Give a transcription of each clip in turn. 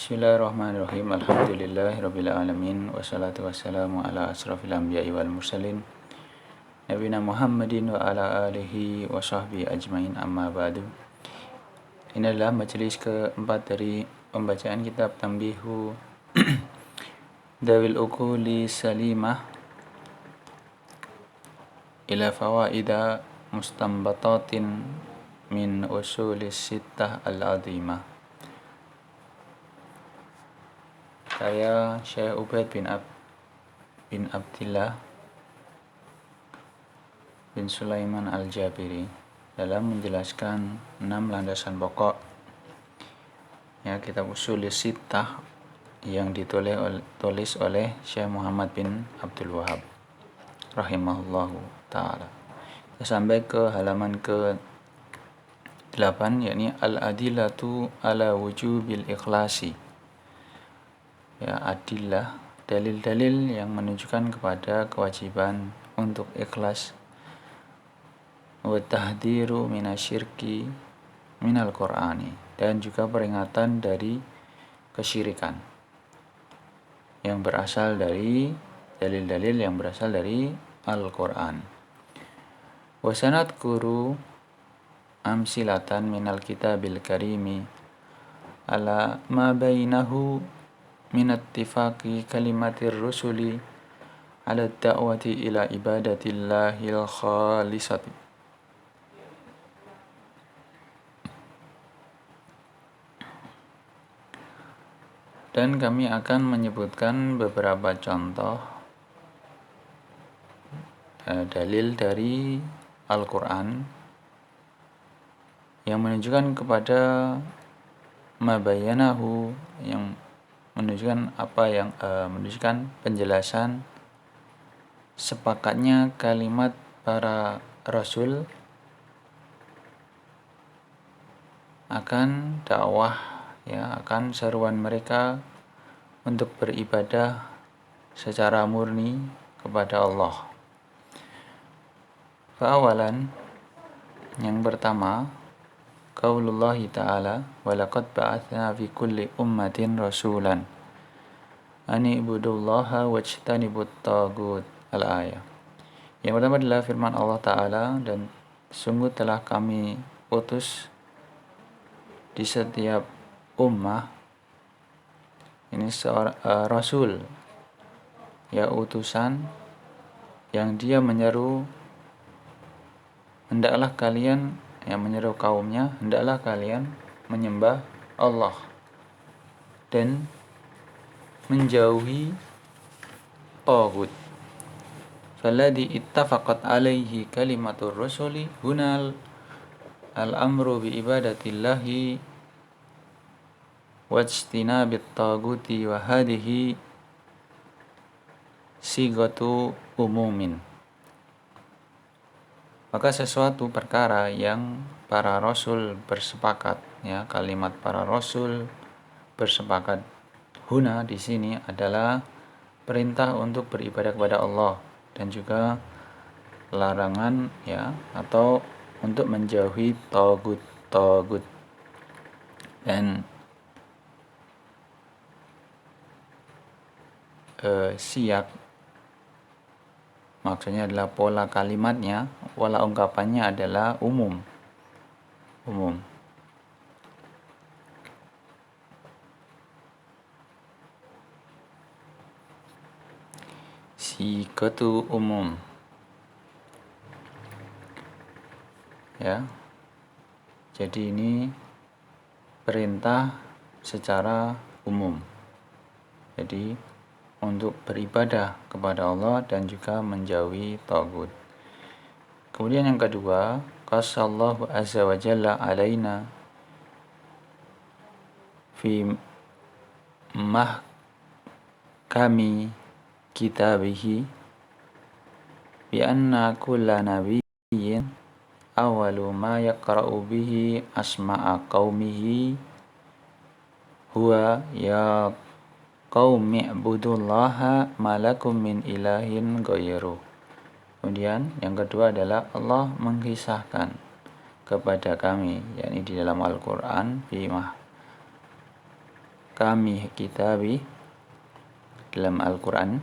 Bismillahirrahmanirrahim. Alhamdulillahirabbil alamin wassalatu wassalamu ala asrofil anbiya'i wal mursalin nabiyina Muhammadin wa ala alihi wa sahbihi ajmain, amma ba'du. Ini adalah majelis keempat dari pembacaan kitab Tanbihu Dawil Uquli Salimah ila fawaida mustambatatin min usulis sittah al-azimah. Saya Syekh Ubaid bin Abdillah bin Sulaiman Al-Jabiri dalam menjelaskan 6 landasan pokok kitab Ushul Sittah yang ditulis oleh Syekh Muhammad bin Abdul Wahab rahimahullahu ta'ala. Kita sampai ke halaman ke-8, yakni al-adillatu ala wujubil ikhlasi. Adillah, dalil-dalil yang menunjukkan kepada kewajiban untuk ikhlas. Wa tahdhiru minasyirki minal Qur'ani, dan juga peringatan dari kesyirikan yang berasal dari dalil-dalil yang berasal dari Al-Qur'an. Wa sanadkuru amsilatan minal kitabil karimi ala ma bainahu min ittifaqi kalimatir rusuli ala da'wati ila ibadatillahil khalisati. Dan kami akan menyebutkan beberapa contoh dalil dari Al-Quran yang menunjukkan kepada mabayanahu, yang menunjukkan menunjukkan penjelasan sepakatnya kalimat para rasul akan dakwah, akan seruan mereka untuk beribadah secara murni kepada Allah. Fa'awalan, yang pertama, qaulullahi ta'ala wa laqad ba'athna fi kulli ummatin rasulan ani ibudullaha wajtanibut tagut, al-ayah. Yang pertama adalah firman Allah ta'ala, dan sungguh telah kami utus di setiap ummah ini seorang rasul, utusan yang dia menyeru, hendaklah kalian menyeru kaumnya, hendaklah kalian menyembah Allah dan menjauhi taghut. Falladhi ittafaqat alaihi kalimatur rusuli hunal al-amru bi ibadatillahi wajtinabit taghuti, wa hadhihi sigatu umumin. Maka sesuatu perkara yang para rasul bersepakat, kalimat para rasul bersepakat huna di sini adalah perintah untuk beribadah kepada Allah, dan juga larangan atau untuk menjauhi tagut. Dan siyak maksudnya adalah pola kalimatnya, pola ungkapannya adalah umum. Sigatu umum. Jadi ini perintah secara umum. Jadi untuk beribadah kepada Allah dan juga menjauhi tagut. Kemudian yang kedua, qasallahu azza wa jalla alaina fi mahkami kitabihi bi anna kulla nabiyyin awwalu ma yaqra'u bihi asma'a qaumihi huwa ya qaumi ibudullaha malakum min ilahin ghairuh. Kemudian yang kedua adalah Allah mengisahkan kepada kami, yakni di dalam Al-Quran, ahkami kitabi dalam Al-Quran,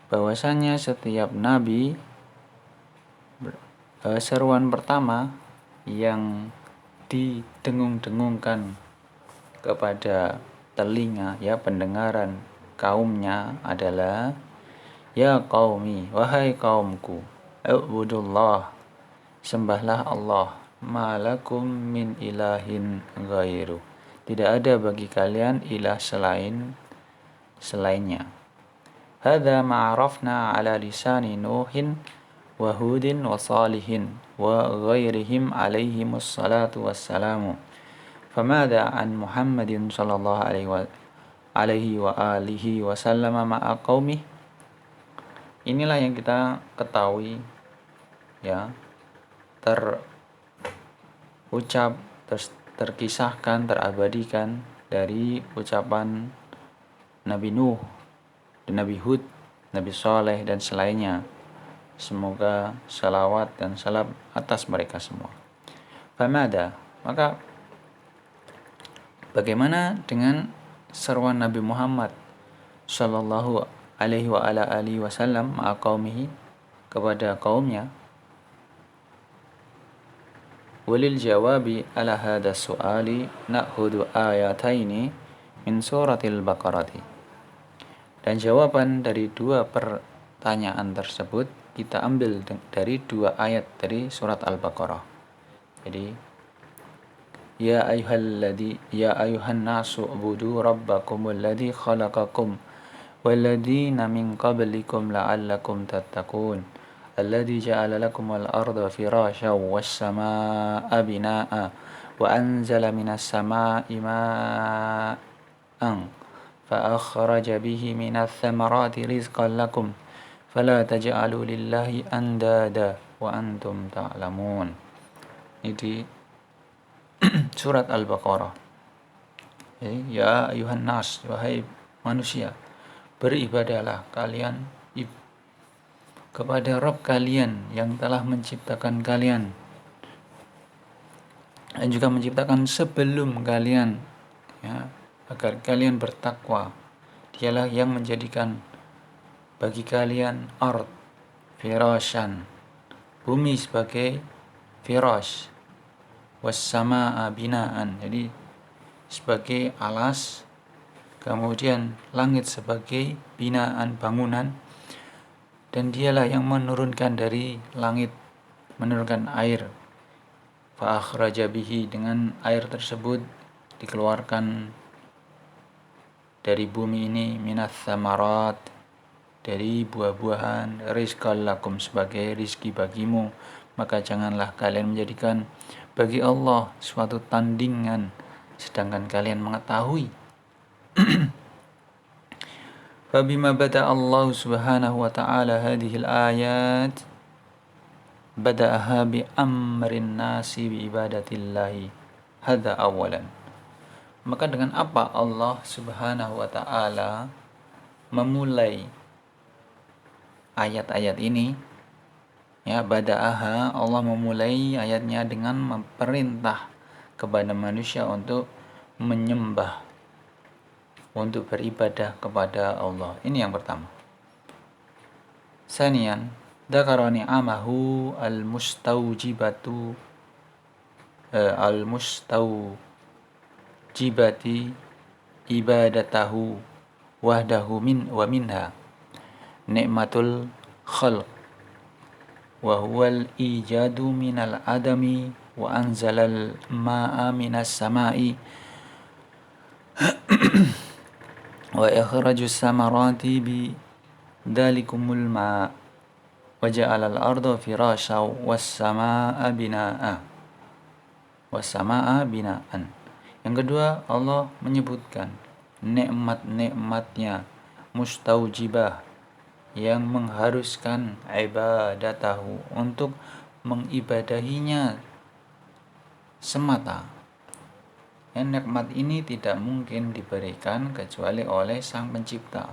bahwasanya setiap nabi seruan pertama yang didengung-dengungkan kepada telinga, ya, pendengaran kaumnya adalah, ya qaumi, wahai kaumku, ubudullah, sembahlah Allah, malakum min ilahin ghairu, tidak ada bagi kalian ilah selainnya. Hadza ma'arafna ala lisani Nuhin wa Hudin wa Salihin wa ghairihim alaihimus salatu wassalamu. Famada an Muhammadin sallallahu alaihi wa alihi wasallam ma'a qaumih. Inilah yang kita ketahui, ya, terucap, terkisahkan, terabadikan dari ucapan Nabi Nuh dan Nabi Hud, Nabi Saleh dan selainnya. Semoga salawat dan salam atas mereka semua. Famada, maka bagaimana dengan seruan Nabi Muhammad sallallahu alaihi wa ala alihi wasallam ma'a qaumihi, kepada kaumnya? Walil jawabi ala hadha su'ali na'khudhu ayataini min suratil Baqarati. Dan jawaban dari dua pertanyaan tersebut kita ambil dari dua ayat dari surat Al-Baqarah. Jadi, ya ayuhan nasu ubudu rabbakumul ladzi khalaqakum walladzina min qablikum la'allakum tattaqun alladzi ja'ala lakumul arda firasyan was samaa'a binaa'a wa anzala minas samaa'i maa'an fa akhraja bihi minats thamarati rizqan lakum fala taj'alu lillahi andada wa antum ta'lamun. Ini di surat Al-Baqarah. Ya ayuhan nas, wahai manusia, beribadahlah kalian kepada Rabb kalian yang telah menciptakan kalian dan juga menciptakan sebelum kalian, ya, agar kalian bertakwa. Dialah yang menjadikan bagi kalian ard, firasyan, bumi sebagai firash, wassamaa binaan, jadi sebagai alas, kemudian langit sebagai binaan, bangunan, dan dialah yang menurunkan dari langit, menurunkan air, fa akhraja bihi, dengan air tersebut dikeluarkan dari bumi ini, minas samarat, dari buah-buahan, rizqan lakum, sebagai rizki bagimu, maka janganlah kalian menjadikan bagi Allah suatu tandingan sedangkan kalian mengetahui. Fabima bada Allah subhanahu wa ta'ala hadhil ayat bada'aha bi amrin nasi bi ibadatillahi, hadha awalan. Maka dengan apa Allah subhanahu wa ta'ala memulai ayat-ayat ini? Ya, bada'aha, Allah memulai ayatnya dengan memerintah kepada manusia untuk menyembah, untuk beribadah kepada Allah. Ini yang pertama. Sanian, dzakara ni'amahu al-mustawjibati ibadatahu wahdahu wa minha ni'matul khalq wa huwal ijadu minal adami wa anzalal ma'a minas sama'i wa ikhrajus samarati bi dalikumul ma' wa ja'alal arda firasyan was samaa'a binaan. Yang kedua, Allah menyebutkan nikmat-nikmatnya mustaujibah yang mengharuskan ibadatahu, untuk mengibadahinya semata. Yang nikmat ini tidak mungkin diberikan kecuali oleh Sang Pencipta.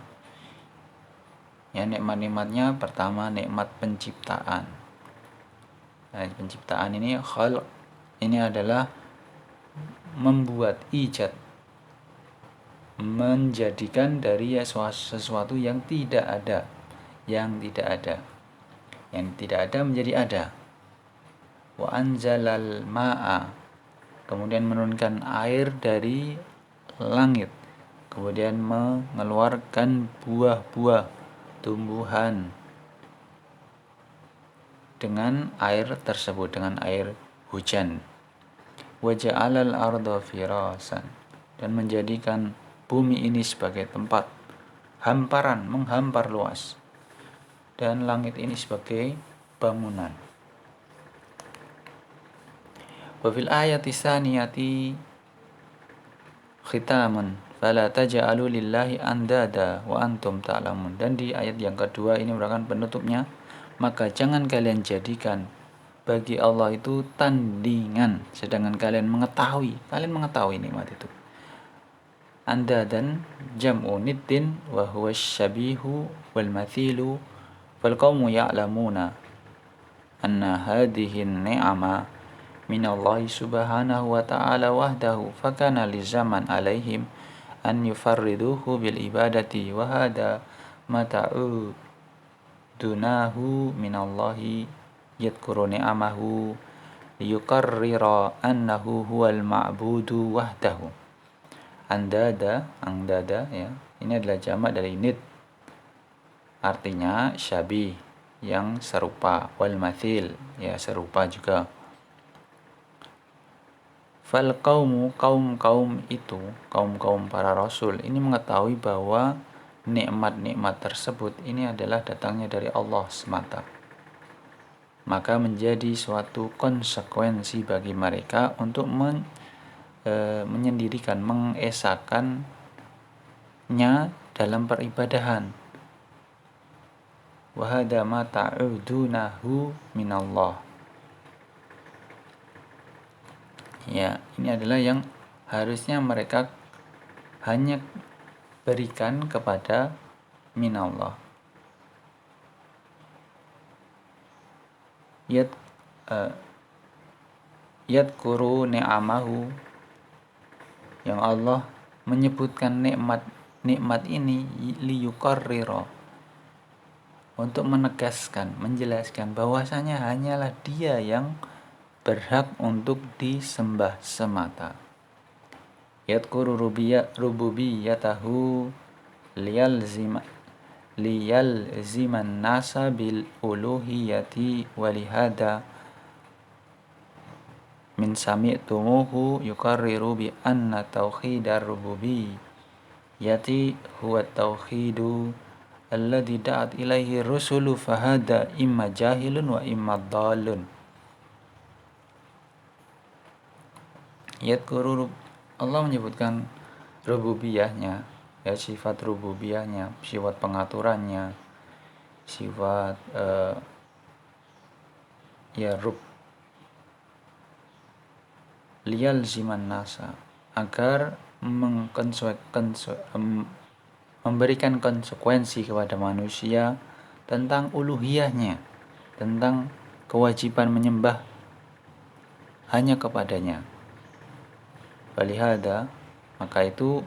Ya, nikmat-nikmatnya pertama nikmat penciptaan. Nah, penciptaan ini khalq, ini adalah membuat, ijad, menjadikan dari sesuatu yang tidak ada, yang tidak ada menjadi ada. Wa anzalal ma'a, kemudian menurunkan air dari langit, kemudian mengeluarkan buah-buah, tumbuhan dengan air tersebut, dengan air hujan. Wa ja'alal arda firasan, dan menjadikan bumi ini sebagai tempat hamparan, menghampar luas, dan langit ini sebagai bangunan. Wa fil ayati tsaniyati khitaman fala taj'alu lillahi andada wa antum ta'lamun. Dan di ayat yang kedua ini merupakan penutupnya, maka jangan kalian jadikan bagi Allah itu tandingan sedangkan kalian mengetahui nikmat itu. Andadan jam'u niddin wa huwa syabihu wal mathilu fal qaumu ya'lamuna anna hadhihi ni'ama minallahi subhanahu wa ta'ala wahdahu fakana lizaman alaihim an yufarriduhu bil ibadati wa hada mata'u dunahu minallahi yadhkuru ni'amahu liyukarrira annahu huwal ma'budu wahdahu. Andada ya, ini adalah jamak dari nid, artinya syabih, yang serupa, wal mathil, ya serupa juga. Fal qaumu, kaum itu, kaum para rasul ini mengetahui bahwa nikmat-nikmat tersebut ini adalah datangnya dari Allah semata. Maka menjadi suatu konsekuensi bagi mereka untuk menyendirikan, mengesakannya dalam peribadahan. Wa hadza ma ta'udunahu minallah. Ya, ini adalah yang harusnya mereka hanya berikan kepada minallah. Yadkuru ni'amahu, yang Allah menyebutkan nikmat ini liyukarrira, untuk menegaskan, menjelaskan bahwasanya hanyalah Dia yang berhak untuk disembah semata. Yadkuru rububiyatahu liyalziman nasa bil uluhiyati walihada min sami'tumuhu yukarriru bi anna tauhidar rububiyyati huwa tauhidu alladhi da'at ilaihi rusulu fahada imma jahilun wa imma dhalun. Yadkuru, Allah menyebutkan rububiyahnya, ya, sifat rububiyahnya, sifat pengaturannya, sifat liyal ziman nasa, agar memberikan konsekuensi kepada manusia tentang uluhiyahnya, tentang kewajiban menyembah hanya kepadanya. Walihada, maka itu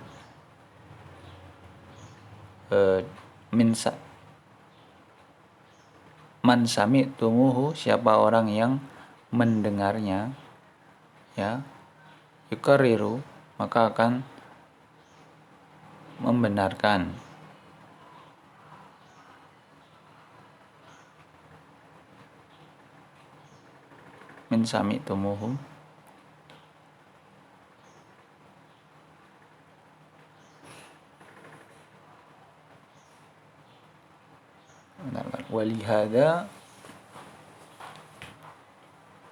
man sami'tumuhu, siapa orang yang mendengarnya, ya, yukarriru, maka akan membenarkan. Min sami'tumuhu, walihada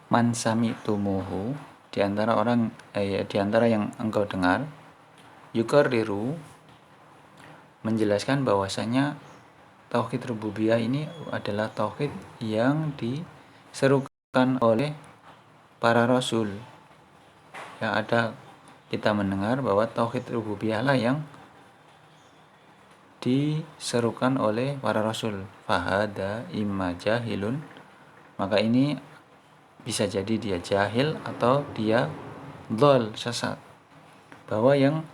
man sami'tumuhu, di antara yang engkau dengar, yukarriru, menjelaskan bahwasanya tauhid rububiyah ini adalah tauhid yang diserukan oleh para rasul. Ya, kita mendengar bahwa tauhid rububiyah lah yang diserukan oleh para rasul. Fahada imma jahilun, maka ini bisa jadi dia jahil atau dia dhal, sesat, bahwa yang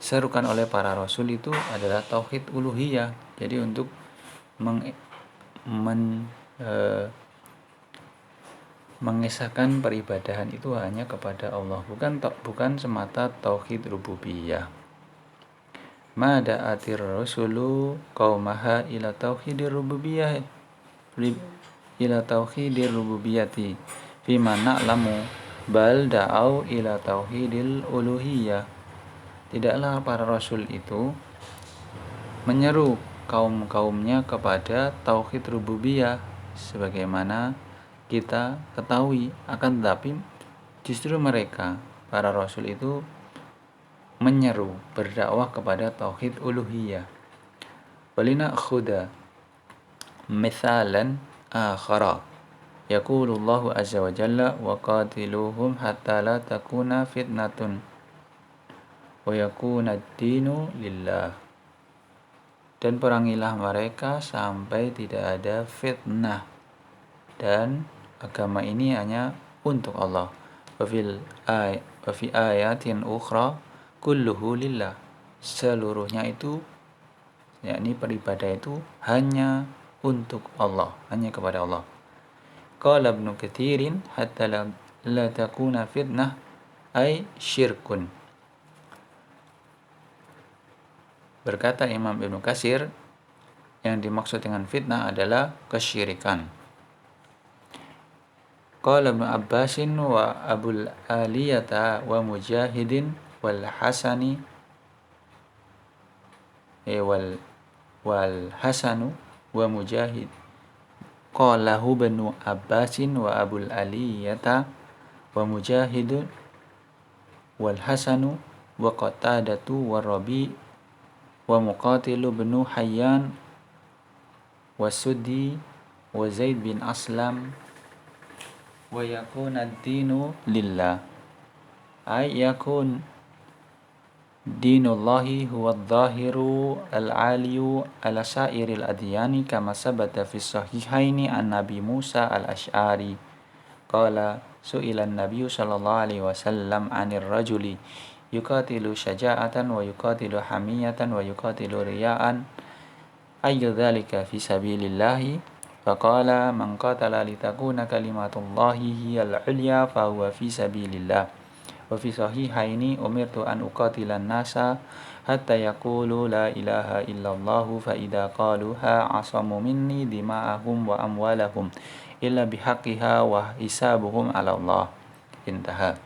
serukan oleh para rasul itu adalah tauhid uluhiyah. Jadi untuk mengesahkan peribadahan itu hanya kepada Allah, bukan semata tauhid rububiyah. Ma da'atir rasulu qaumaha ila tauhidir rububiyah ila tauhidir rububiyyati fima na'lamu bal da'au ila tauhidil uluhiyah. Tidaklah para rasul itu menyeru kaum-kaumnya kepada tauhid rububiyah sebagaimana kita ketahui, akan tetapi justru mereka para rasul itu menyeru berdakwah kepada tauhid uluhiyah. Walina khuda mithalan akhara yaqulullahu azza wa jalla wa qatiluhum hatta la takuna fitnatun wa yakuna ad-dinu lillah. Dan perangilah mereka sampai tidak ada fitnah dan agama ini hanya untuk Allah. Wa fi ayatin ukhra kulluhu lillah. Seluruhnya itu, yakni beribadah itu hanya untuk Allah, hanya kepada Allah. Qala Ibnu Katsirin hatta la takuna fitnah ay syirkun. Berkata Imam Ibnu Katsir, yang dimaksud dengan fitnah adalah kesyirikan. Qala Ibnu Abbasin wa Abul Aliyata wa Mujahidin wal Hasani wal Hasanu wa Mujahid. Qalahu Ibnu Abbasin wa Abul Aliyata wa Mujahidun wal Hasanu wa Qatadatu wa Rabi wa Muqatilu bin Hayyan wa Suddi wa Zaid bin Aslam wa yakun ad-dinu lillah, ay yakun dinullahi huwa adh-dhahiru al-aliyu ala sairil adyani kama sabata fi sahihaini an Nabi Musa al-Ash'ari qala su'ila an-nabiyyu sallallahu alaihi wasallam 'anir rajuli yuqatilu syaja'atan wa yuqatilu hamiyatan wa yuqatilu riya'an ayyu dzalika fi sabilillahi faqala man qatala litakuna kalimatullahi hiyal 'ulya fa huwa fi sabilillah. Wa fi sahihaini umirtu an uqatilan nasa hatta yaqulu la ilaha illallah fa idza qaluha asamu minni dima'ahum wa amwalahum illa bihaqqiha wa hisabuhum 'ala Allah. Intaha.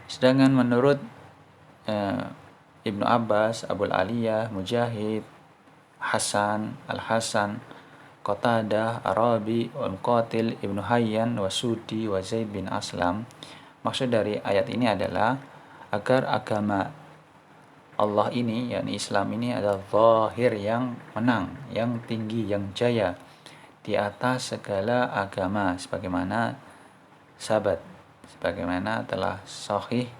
Sedangkan menurut Ibnu Abbas, Abul Aliyah, Mujahid, Hasan, Al-Hasan, Qatadah, Arabi, Muqatil, Ibnu Hayyan, Wasudi, wa Zaid bin Aslam, maksud dari ayat ini adalah agar agama Allah ini, yakni Islam ini adalah zahir yang menang, yang tinggi, yang jaya di atas segala agama sebagaimana telah sahih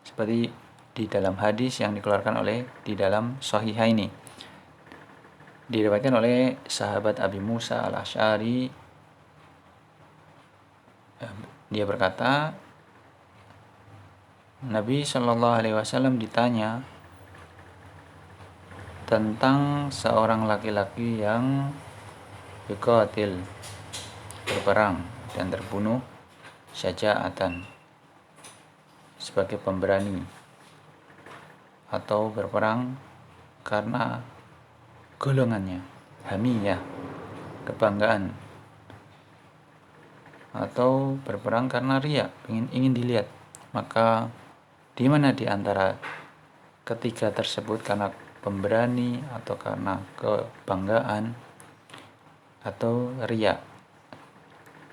seperti di dalam hadis yang dikeluarkan oleh di dalam Sahihaini, diriwayatkan oleh sahabat Abi Musa al-Ash'ari. Dia berkata, Nabi Shallallahu Alaihi Wasallam ditanya tentang seorang laki-laki yang yuqatil, berperang dan terbunuh syaja'atan, sebagai pemberani, atau berperang karena golongannya, hamiyah, kebanggaan, atau berperang karena riya, ingin dilihat. Maka di mana di antara ketiga tersebut, karena pemberani atau karena kebanggaan atau riya,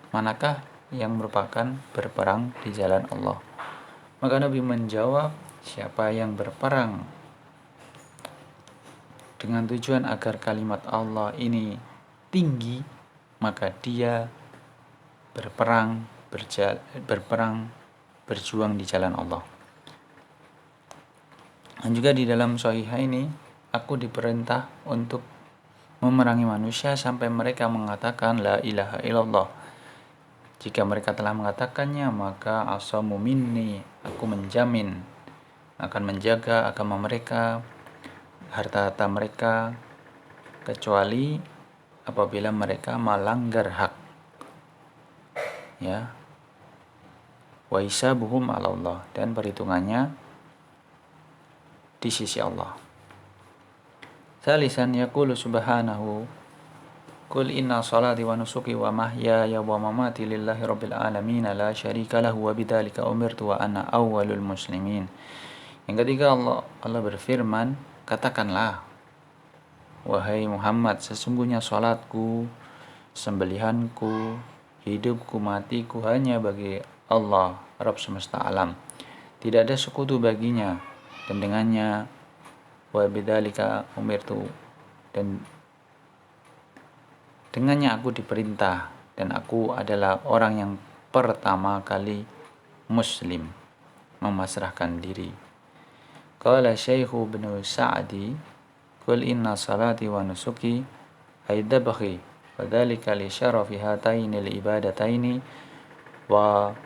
manakah yang merupakan berperang di jalan Allah? Maka Nabi menjawab, siapa yang berperang dengan tujuan agar kalimat Allah ini tinggi, maka dia berjuang di jalan Allah. Dan juga di dalam Shahihah ini, aku diperintah untuk memerangi manusia sampai mereka mengatakan la ilaha illallah. Jika mereka telah mengatakannya, maka asamu minni, aku menjamin akan menjaga agama mereka, harta-harta mereka, kecuali apabila mereka melanggar hak. Ya. Wa hisabuhum 'ala Allah, dan perhitungannya di sisi Allah. Salisan yaqulu subhanahu Qul inna salati wa nusuki wa mahyaya wa mamati lillahi rabbil alamin la syarika lahu wa bidzalika umirtu wa ana awwalul muslimin. Yang ketiga, Allah berfirman, katakanlah wahai Muhammad, sesungguhnya salatku, sembelihanku, hidupku, matiku hanya bagi Allah, Rabb semesta alam. Tidak ada sekutu baginya, dan dengannya wa bidzalika umirtu, dan dengannya aku diperintah, dan aku adalah orang yang pertama kali muslim, memasrahkan diri. Qala Syekhu bin Sa'di, qul inna salati wa nusuki haidabakhi wa dhalika li syarafi hataini li ibadataini wa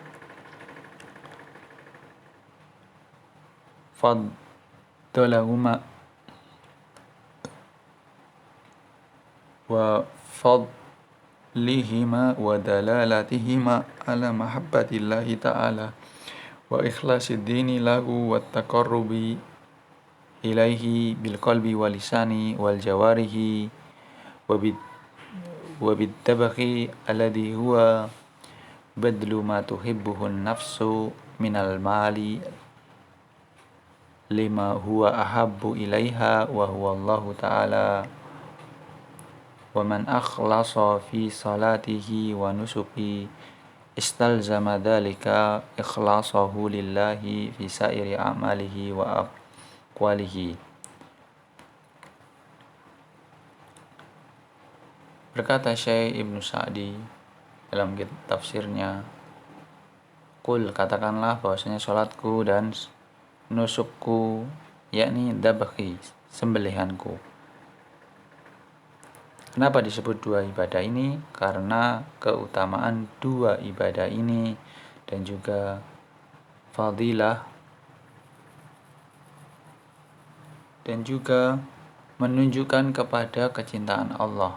faddalahuma wa fadlihima wa dalalatihima ala mahabbatillahi ta'ala wa ikhlasid dini lahu wa taqarrubi ilaihi bil qalbi wal lisani wal jawarihi wa bidtabaqi alladhi huwa badlu ma tuhibbuhu nafsu minal mali lima huwa ahabbu ilaiha wa huwa Allahu ta'ala. Wa man akhlasa fi salatihi wa nusuki istalzama dhalika ikhlasahu lillahi fi sairi a'malihi wa aqwalihi. Berkata Syekh Ibnu Sa'di dalam tafsirnya, Qul, katakanlah bahwasanya salatku dan nusukku, yakni dabhi, sembelihanku. Kenapa disebut dua ibadah ini? Karena keutamaan dua ibadah ini dan juga fadilah dan juga menunjukkan kepada kecintaan Allah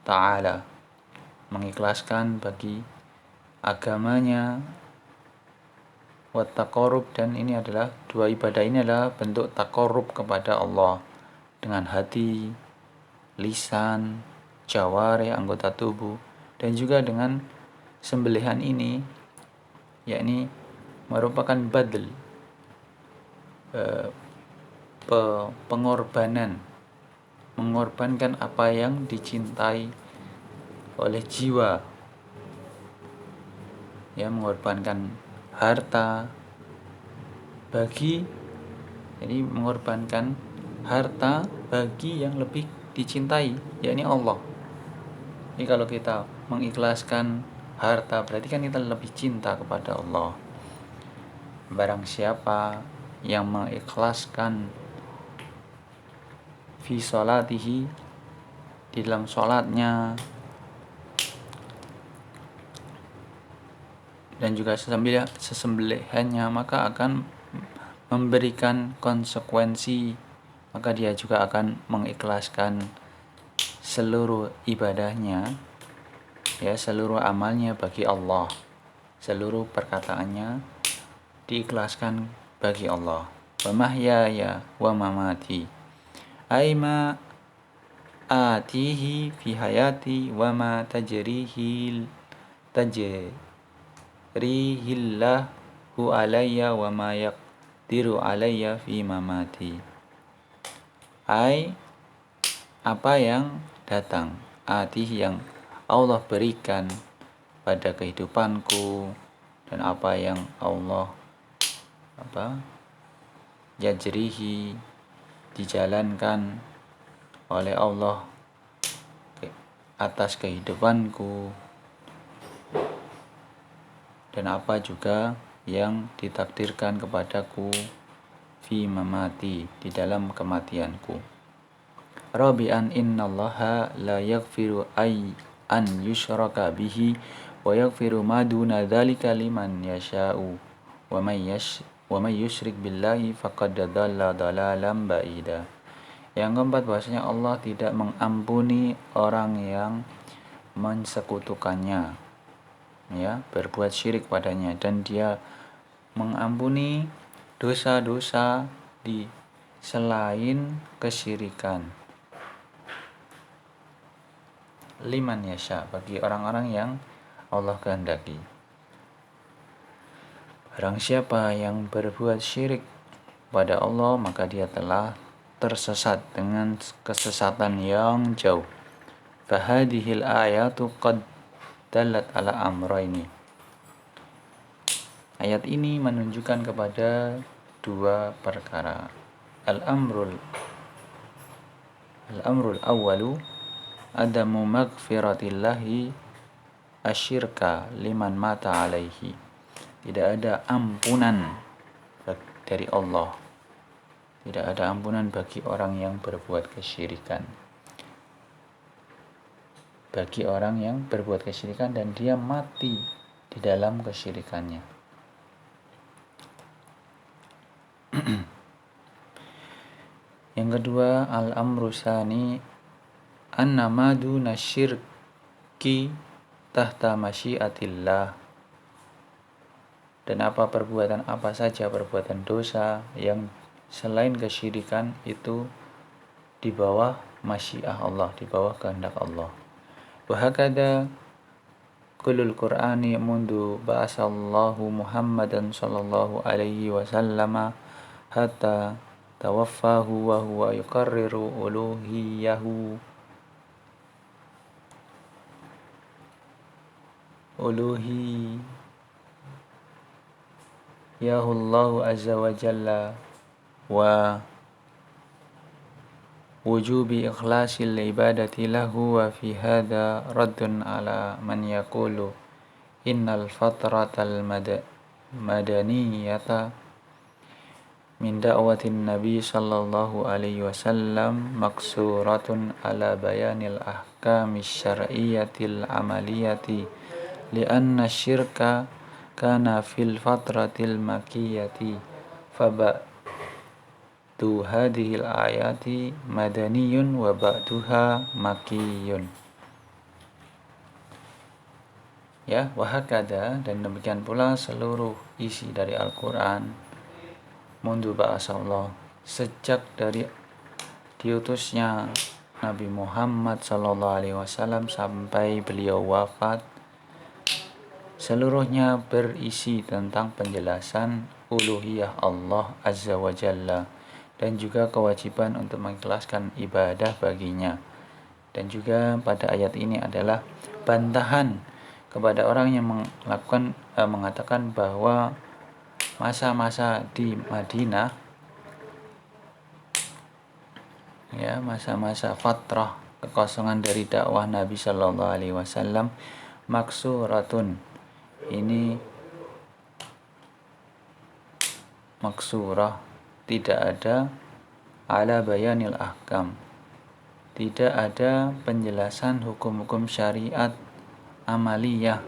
Ta'ala, mengikhlaskan bagi agamanya, wa taqarrub, dan ini adalah dua ibadah ini adalah bentuk taqarrub kepada Allah dengan hati, lisan, jawari, anggota tubuh, dan juga dengan sembelihan ini, yakni merupakan badl, pengorbanan, mengorbankan apa yang dicintai oleh jiwa, ya, mengorbankan harta jadi mengorbankan harta bagi yang lebih dicintai, yakni Allah. Jadi kalau kita mengikhlaskan harta, berarti kan kita lebih cinta kepada Allah. Barang siapa yang mengikhlaskan fi sholatihi, di dalam sholatnya, dan juga sesembelihannya, maka akan memberikan konsekuensi, maka dia juga akan mengikhlaskan seluruh ibadahnya, ya, seluruh amalnya bagi Allah, seluruh perkataannya diikhlaskan bagi Allah. Wa mahyaya wa mamati aima atihi fi hayati wa ma tajrihillahu alayya wa ma yaqdiru alayya fi mamati. Apa yang datang, atihi, yang Allah berikan pada kehidupanku, dan apa yang Allah yajrihi, dijalankan oleh Allah atas kehidupanku, dan apa juga yang ditakdirkan kepadaku fi mamati, di dalam kematianku. Rabi'an innallaha la yaghfiru an yushraka bihi wa yaghfiru ma duna dzalika liman yasha'u wa may yusyrik billahi faqad dhalla dhalalan ba'ida. Yang keempat, bahwasanya Allah tidak mengampuni orang yang mensekutukannya, ya, berbuat syirik padanya, dan Dia mengampuni dosa-dosa di selain kesyirikan. Liman yasha, bagi orang-orang yang Allah kehendaki. Barang siapa yang berbuat syirik pada Allah, maka dia telah tersesat dengan kesesatan yang jauh. Fahadihil ayatu qad dalat ala amrayni. Ayat ini menunjukkan kepada dua perkara. Al-amrul awwalu adamu maghfiratillahi asyirka liman mata alaihi. Tidak ada ampunan dari Allah. Tidak ada ampunan bagi orang yang berbuat kesyirikan. Bagi orang yang berbuat kesyirikan dan dia mati di dalam kesyirikannya. Yang kedua, al-amru tsani annama duna syirki tahta masyiatillah. Dan perbuatan apa saja perbuatan dosa yang selain kesyirikan itu di bawah masyiah Allah, di bawah kehendak Allah. Wa hakada kullul Qur'ani mundu ba'asallahu Muhammadan sallallahu alaihi wasallam hatta tawaffahu wa huwa yuqarriru uluhiyahu Allahu azza wa jalla wa wujubi ikhlasil ibadati lahu. Wa fi hadha raddun ala man yaqulu innal fatratal madaniyata min da'watin nabi sallallahu alaihi wasallam maksuratun ala bayanil ahkamis syar'iyyatil amaliyati li'anna syirka kana fil fatratil makiyati fa ba'du hadhil ayati madaniyun wa ba'duha makiyun. Ya, wahakada, dan demikian pula seluruh isi dari Al-Quran mundu ba'asallah, sejak dari diutusnya Nabi Muhammad sallallahu alaihi wasallam sampai beliau wafat, seluruhnya berisi tentang penjelasan uluhiyah Allah azza wa jalla dan juga kewajiban untuk mengikhlaskan ibadah baginya. Dan juga pada ayat ini adalah bantahan kepada orang yang mengatakan bahwa masa-masa di Madinah, ya, masa-masa fatrah kekosongan dari dakwah Nabi sallallahu alaihi wasallam maksuratun, ini maksurah, tidak ada ala bayanil ahkam, tidak ada penjelasan hukum-hukum syariat amaliyah,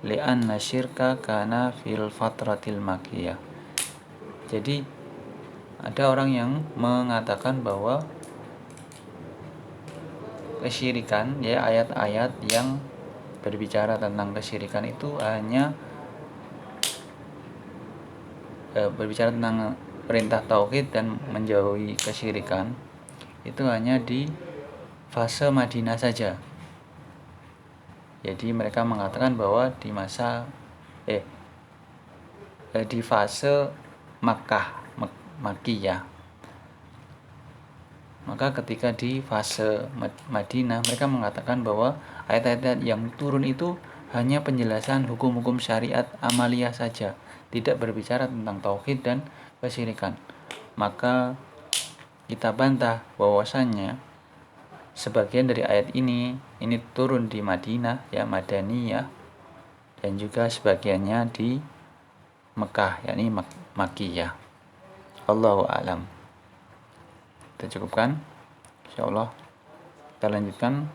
li'anna syirka kana fil fatratil makiyah. Jadi ada orang yang mengatakan bahwa kesyirikan, ya, ayat-ayat yang berbicara tentang kesyirikan itu hanya berbicara tentang perintah tauhid dan menjauhi kesyirikan, itu hanya di fase Madinah saja. Jadi mereka mengatakan bahwa di fase Makkiyah. Maka ketika di fase Madinah, mereka mengatakan bahwa ayat-ayat yang turun itu hanya penjelasan hukum-hukum syariat amaliyah saja, tidak berbicara tentang tauhid dan kesyirikan. Maka kita bantah bahwasannya sebagian dari ayat ini turun di Madinah, ya, Madaniyah, dan juga sebagiannya di Mekah, yakni Makkiyah. Allahu a'lam. Kita cukupkan, insyaallah. Kita lanjutkan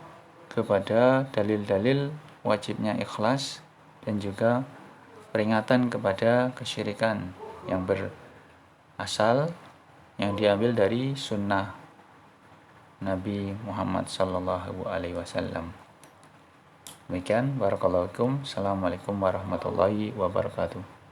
kepada dalil-dalil wajibnya ikhlas dan juga peringatan kepada kesyirikan yang berasal yang diambil dari sunnah Nabi Muhammad sallallahu alaihi wasallam. Demikian, barakallahu fikum. Assalamualaikum warahmatullahi wabarakatuh.